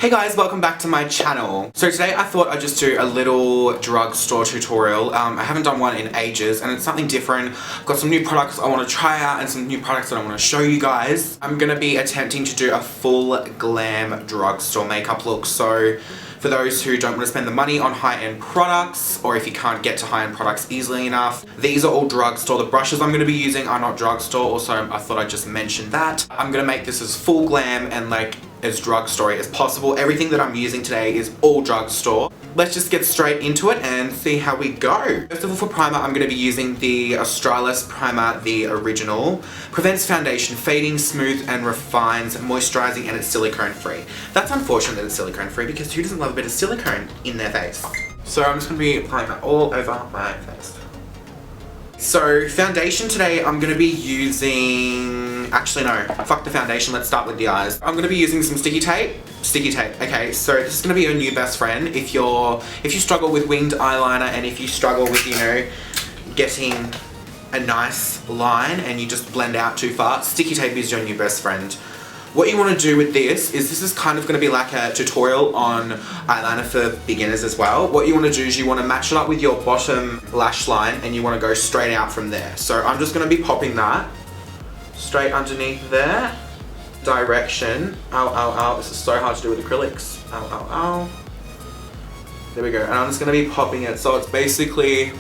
Hey guys, welcome back to my channel. So today I thought I'd just do a little drugstore tutorial. I haven't done one in ages and it's something different. I've got some new products I want to try out and some new products that I want to show you guys. I'm going to be attempting to do a full glam drugstore makeup look. So for those who don't want to spend the money on high-end products, or if you can't get to high-end products easily enough, these are all drugstore. The brushes I'm going to be using are not drugstore, also I thought I'd just mention that. I'm going to make this as full glam and like as drugstore as possible. Everything that I'm using today is all drugstore. Let's just get straight into it and see how we go. First of all, for primer, I'm going to be using the Australis primer, the original. Prevents foundation fading, smooth and refines, moisturizing, and it's silicone free. That's unfortunate that it's silicone free because who doesn't love a bit of silicone in their face? So I'm just going to be applying that all over my face. So foundation today, I'm going to be using, actually no, fuck the foundation, let's start with the eyes. I'm going to be using some sticky tape. Okay, so this is going to be your new best friend if you struggle with winged eyeliner and if you struggle with, you know, getting a nice line and you just blend out too far, sticky tape is your new best friend. What you want to do with this is kind of going to be like a tutorial on eyeliner for beginners as well. What you want to do is you want to match it up with your bottom lash line and you want to go straight out from there. So I'm just going to be popping that straight underneath there. Direction. Ow, ow, ow. This is so hard to do with acrylics. Ow, ow, ow. There we go. And I'm just going to be popping it. So it's basically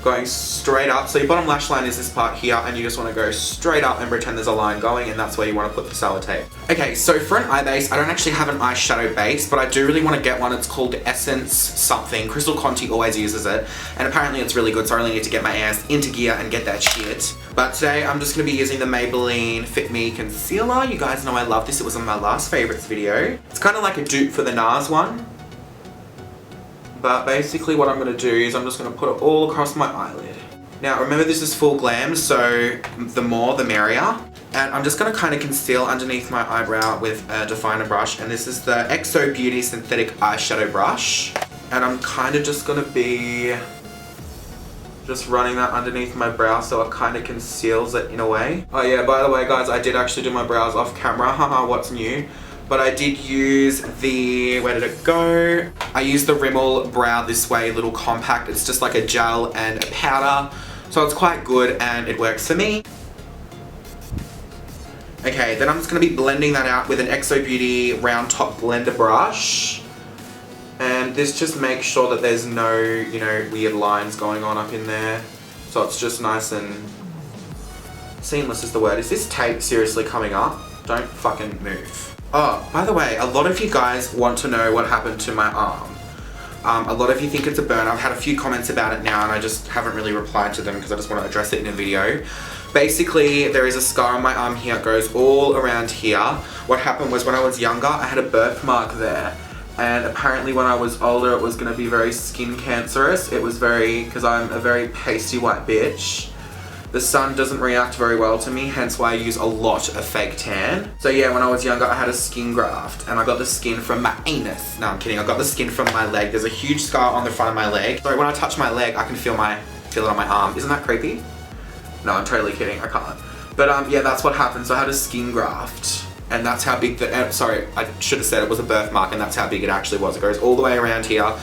going straight up. So your bottom lash line is this part here and you just want to go straight up and pretend there's a line going, and that's where you want to put the sellotape. Okay, so for an eye base, I don't actually have an eyeshadow base, but I do really want to get one. It's called Essence something. Crystal Conti always uses it and apparently it's really good, so I really need to get my ass into gear and get that shit. But today I'm just going to be using the Maybelline Fit Me Concealer. You guys know I love this. It was on my last favorites video. It's kind of like a dupe for the NARS one. But basically what I'm going to do is I'm just going to put it all across my eyelid. Now remember, this is full glam, so the more the merrier. And I'm just going to kind of conceal underneath my eyebrow with a definer brush, and this is the XO Beauty Synthetic Eyeshadow Brush. And I'm kind of just going to be just running that underneath my brow so it kind of conceals it in a way. Oh yeah, by the way guys, I did actually do my brows off camera, haha, what's new? But I did use the, where did it go? I used the Rimmel Brow This Way little compact. It's just like a gel and a powder. So it's quite good and it works for me. Okay, then I'm just going to be blending that out with an XO Beauty round top blender brush. And this just makes sure that there's no, you know, weird lines going on up in there. So it's just nice and seamless is the word. Is this tape seriously coming up? Don't fucking move. Oh, by the way, a lot of you guys want to know what happened to my arm. A lot of you think it's a burn. I've had a few comments about it now and I just haven't really replied to them because I just want to address it in a video. Basically, there is a scar on my arm here. It goes all around here. What happened was when I was younger, I had a birthmark there. And apparently when I was older, it was going to be very skin cancerous. It was because I'm a very pasty white bitch. The sun doesn't react very well to me, hence why I use a lot of fake tan. So yeah, when I was younger, I had a skin graft and I got the skin from my anus. No, I'm kidding. I got the skin from my leg. There's a huge scar on the front of my leg. So when I touch my leg, I can feel it on my arm. Isn't that creepy? No, I'm totally kidding. I can't. But yeah, that's what happened. So I had a skin graft. And that's how big sorry, I should have said it was a birthmark, and that's how big it actually was. It goes all the way around here.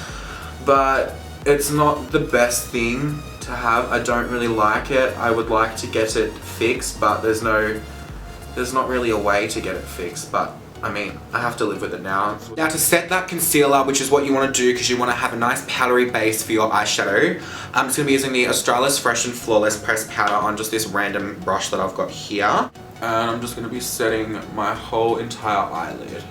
But it's not the best thing to have. I don't really like it. I would like to get it fixed, but there's not really a way to get it fixed, but I mean, I have to live with it now. Now to set that concealer, which is what you want to do because you want to have a nice powdery base for your eyeshadow, I'm just going to be using the Australis Fresh and Flawless Pressed Powder on just this random brush that I've got here. And I'm just going to be setting my whole entire eyelid.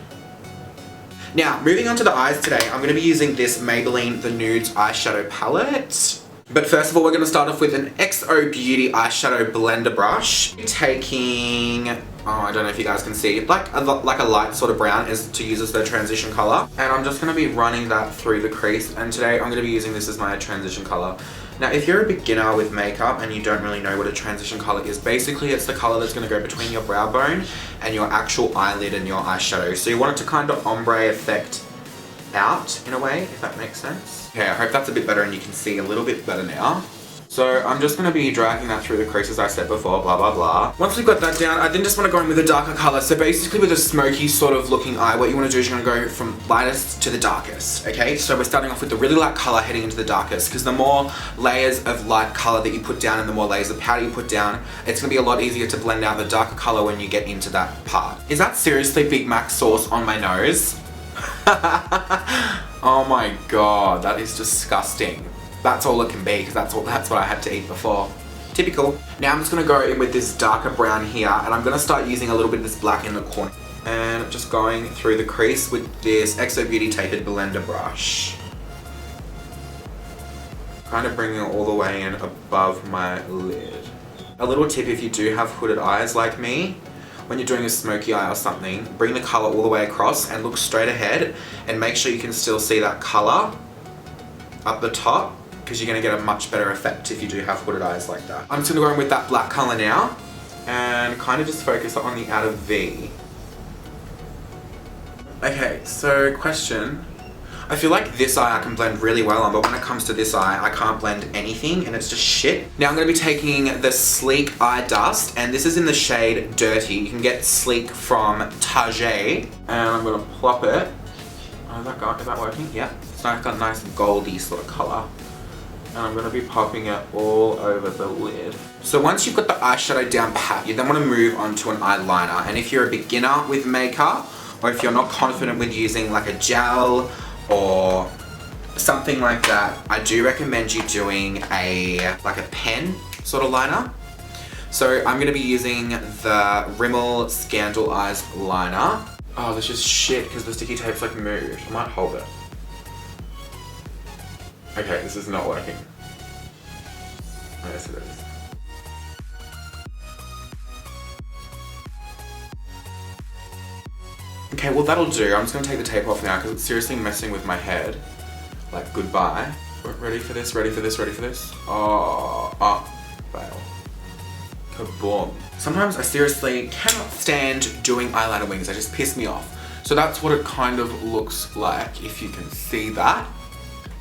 Now, moving on to the eyes today, I'm going to be using this Maybelline The Nudes eyeshadow palette. But first of all, we're going to start off with an XO Beauty eyeshadow blender brush. Taking, oh, I don't know if you guys can see, like a light sort of brown is to use as the transition color. And I'm just going to be running that through the crease. And today I'm going to be using this as my transition color. Now, if you're a beginner with makeup and you don't really know what a transition color is, basically it's the color that's going to go between your brow bone and your actual eyelid and your eyeshadow. So you want it to kind of ombre effect out in a way, if that makes sense. Okay, I hope that's a bit better and you can see a little bit better now. So I'm just going to be dragging that through the crease as I said before, blah blah blah. Once we've got that down, I then just want to go in with a darker colour. So basically with a smoky sort of looking eye, what you want to do is you're going to go from lightest to the darkest, okay? So we're starting off with the really light colour heading into the darkest, because the more layers of light colour that you put down and the more layers of powder you put down, it's going to be a lot easier to blend out the darker colour when you get into that part. Is that seriously Big Mac sauce on my nose? Oh my god, that is disgusting. That's all it can be, because that's what I had to eat before. Typical. Now I'm just going to go in with this darker brown here, and I'm going to start using a little bit of this black in the corner. And just going through the crease with this XO Beauty Tapered Blender brush. Kind of bringing it all the way in above my lid. A little tip if you do have hooded eyes like me, when you're doing a smoky eye or something, bring the colour all the way across and look straight ahead and make sure you can still see that colour up the top, because you're going to get a much better effect if you do have hooded eyes like that. I'm just going to go in with that black colour now and kind of just focus on the outer V. Okay, so question. I feel like this eye I can blend really well on, but when it comes to this eye, I can't blend anything and it's just shit. Now I'm going to be taking the Sleek Eye Dust, and this is in the shade Dirty. You can get Sleek from Target, and I'm going to plop it. Oh, is that working? Yeah. It's got a nice goldy sort of colour. And I'm going to be popping it all over the lid. So once you've got the eyeshadow down pat, you then want to move on to an eyeliner. And if you're a beginner with makeup, or if you're not confident with using like a gel or something like that, I do recommend you doing like a pen sort of liner. So I'm going to be using the Rimmel Scandal Eyes liner. Oh, this is shit because the sticky tape's like moved. I might hold it. Okay, this is not working. Yes, it is. Okay, well that'll do. I'm just gonna take the tape off now because it's seriously messing with my head. Like, goodbye. Ready for this, ready for this, ready for this? Fail. Kaboom. Sometimes I seriously cannot stand doing eyeliner wings. They just piss me off. So that's what it kind of looks like, if you can see that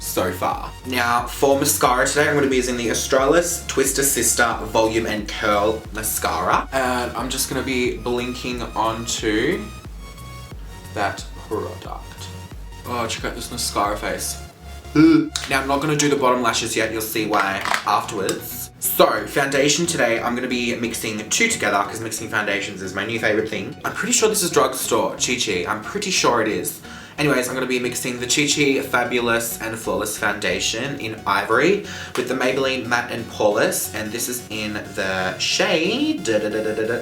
so far. Now for mascara today, I'm going to be using the Australis Twister Sister Volume and Curl Mascara. And I'm just going to be blinking onto that product. Oh, check out this mascara face. Now I'm not going to do the bottom lashes yet, you'll see why afterwards. So, foundation today, I'm going to be mixing two together because mixing foundations is my new favourite thing. I'm pretty sure this is Drugstore, Chi Chi. I'm pretty sure it is. Anyways, I'm going to be mixing the Chi Chi Fabulous and Flawless Foundation in Ivory with the Maybelline Matte and Poreless, and this is in the shade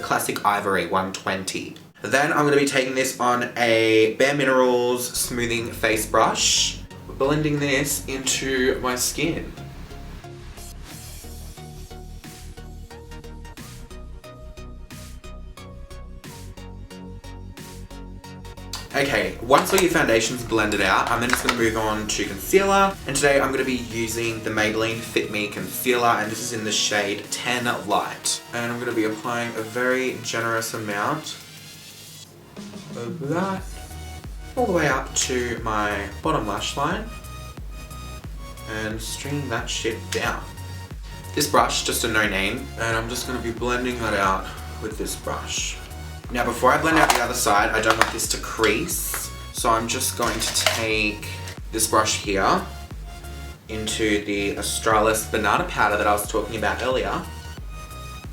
Classic Ivory 120. Then I'm going to be taking this on a Bare Minerals smoothing face brush, blending this into my skin. Okay, once all your foundation's blended out, I'm then just going to move on to concealer. And today I'm going to be using the Maybelline Fit Me Concealer, and this is in the shade 10 Light. And I'm going to be applying a very generous amount of that all the way up to my bottom lash line. And stringing that shit down. This brush, just a no name, and I'm just going to be blending that out with this brush. Now before I blend out the other side, I don't want this to crease, so I'm just going to take this brush here into the Australis Banana Powder that I was talking about earlier,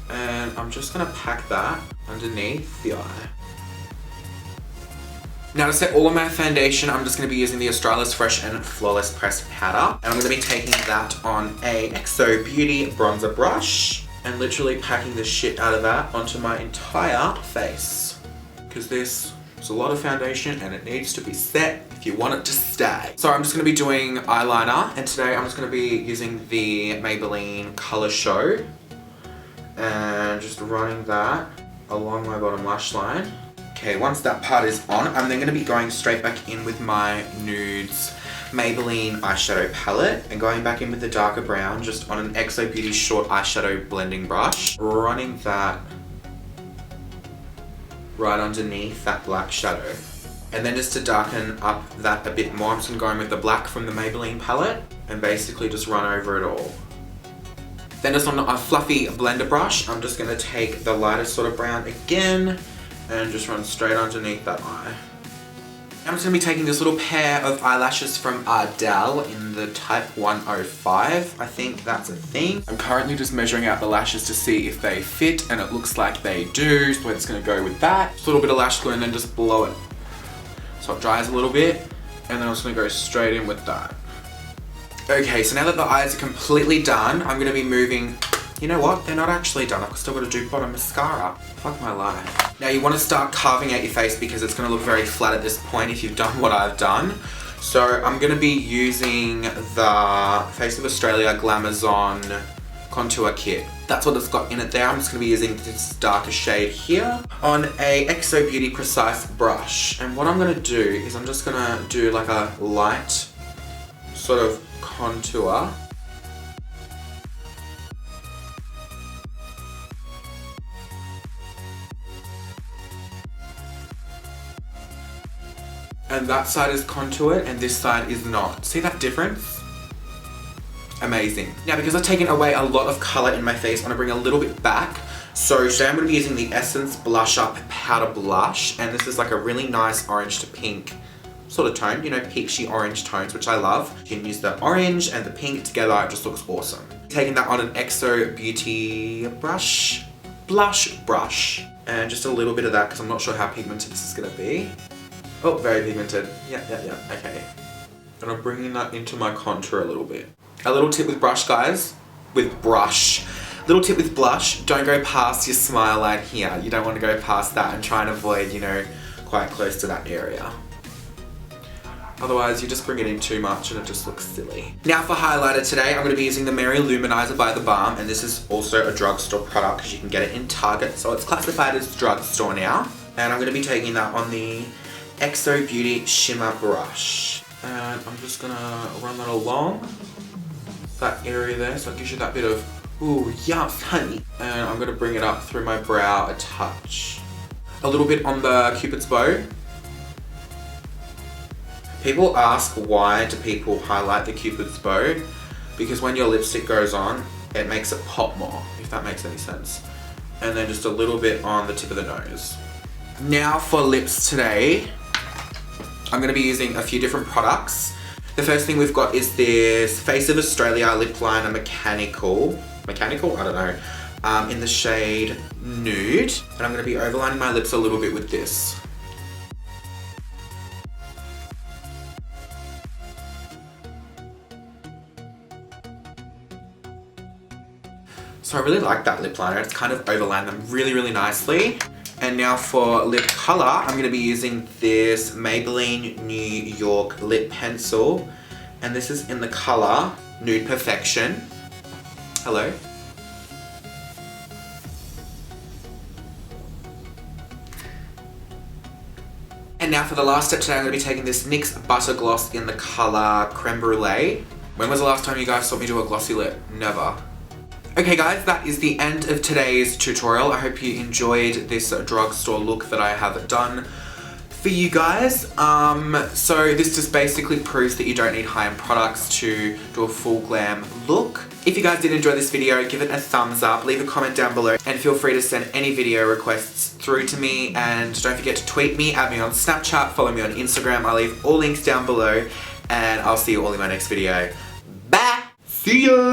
and I'm just going to pack that underneath the eye. Now to set all of my foundation, I'm just going to be using the Australis Fresh and Flawless Pressed Powder, and I'm going to be taking that on a XO Beauty bronzer brush and literally packing the shit out of that onto my entire face. Because this is a lot of foundation and it needs to be set if you want it to stay. So I'm just going to be doing eyeliner, and today I'm just going to be using the Maybelline Colour Show and just running that along my bottom lash line. Okay, once that part is on, I'm then going to be going straight back in with my nudes Maybelline eyeshadow palette and going back in with the darker brown just on an XO Beauty short eyeshadow blending brush, running that right underneath that black shadow. And then just to darken up that a bit more, I'm just going to go in with the black from the Maybelline palette and basically just run over it all. Then just on a fluffy blender brush, I'm just gonna take the lighter sort of brown again and just run straight underneath that eye. I'm just going to be taking this little pair of eyelashes from Ardell in the type 105. I think that's a thing. I'm currently just measuring out the lashes to see if they fit, and it looks like they do, so it's going to go with that. Just a little bit of lash glue and then just blow it so it dries a little bit, and then I'm just going to go straight in with that. Okay, so now that the eyes are completely done, I'm going to be moving. You know what? They're not actually done. I've still got to do bottom mascara. Fuck my life. Now you want to start carving out your face because it's going to look very flat at this point if you've done what I've done. So I'm going to be using the Face of Australia Glamazon Contour Kit. That's what it's got in it there. I'm just going to be using this darker shade here on a XO Beauty Precise brush. And what I'm going to do is I'm just going to do like a light sort of contour. And that side is contoured and this side is not. See that difference? Amazing. Now because I've taken away a lot of colour in my face, I want to bring a little bit back. So today I'm going to be using the Essence Blush Up Powder Blush, and this is like a really nice orange to pink sort of tone, you know, peachy orange tones, which I love. You can use the orange and the pink together, it just looks awesome. Taking that on an XO Beauty blush brush, and just a little bit of that because I'm not sure how pigmented this is going to be. Oh, very pigmented. Yeah, okay. And I'm bringing that into my contour a little bit. A little tip with brush, guys. Little tip with blush, don't go past your smile line here. You don't want to go past that and try and avoid, you know, quite close to that area. Otherwise, you just bring it in too much and it just looks silly. Now for highlighter today, I'm going to be using the Mary Luminizer by The Balm, and this is also a drugstore product because you can get it in Target, so it's classified as drugstore now. And I'm going to be taking that on the XO Beauty Shimmer Brush. And I'm just going to run that along that area there, so it gives you that bit of, ooh, yes, honey. And I'm going to bring it up through my brow a touch. A little bit on the Cupid's bow. People ask why do people highlight the Cupid's bow? Because when your lipstick goes on, it makes it pop more, if that makes any sense. And then just a little bit on the tip of the nose. Now for lips today, I'm going to be using a few different products. The first thing we've got is this Face of Australia Lip Liner Mechanical? I don't know. In the shade Nude. And I'm going to be overlining my lips a little bit with this. So I really like that lip liner. It's kind of overlined them really, really nicely. And now for lip color, I'm going to be using this Maybelline New York Lip Pencil. And this is in the color Nude Perfection. Hello. And now for the last step today, I'm going to be taking this NYX Butter Gloss in the color Creme Brulee. When was the last time you guys saw me do a glossy lip? Never. Okay guys, that is the end of today's tutorial. I hope you enjoyed this drugstore look that I have done for you guys. So this just basically proves that you don't need high-end products to do a full glam look. If you guys did enjoy this video, give it a thumbs up, leave a comment down below, and feel free to send any video requests through to me. And don't forget to tweet me, add me on Snapchat, follow me on Instagram. I'll leave all links down below, and I'll see you all in my next video. Bye! See ya!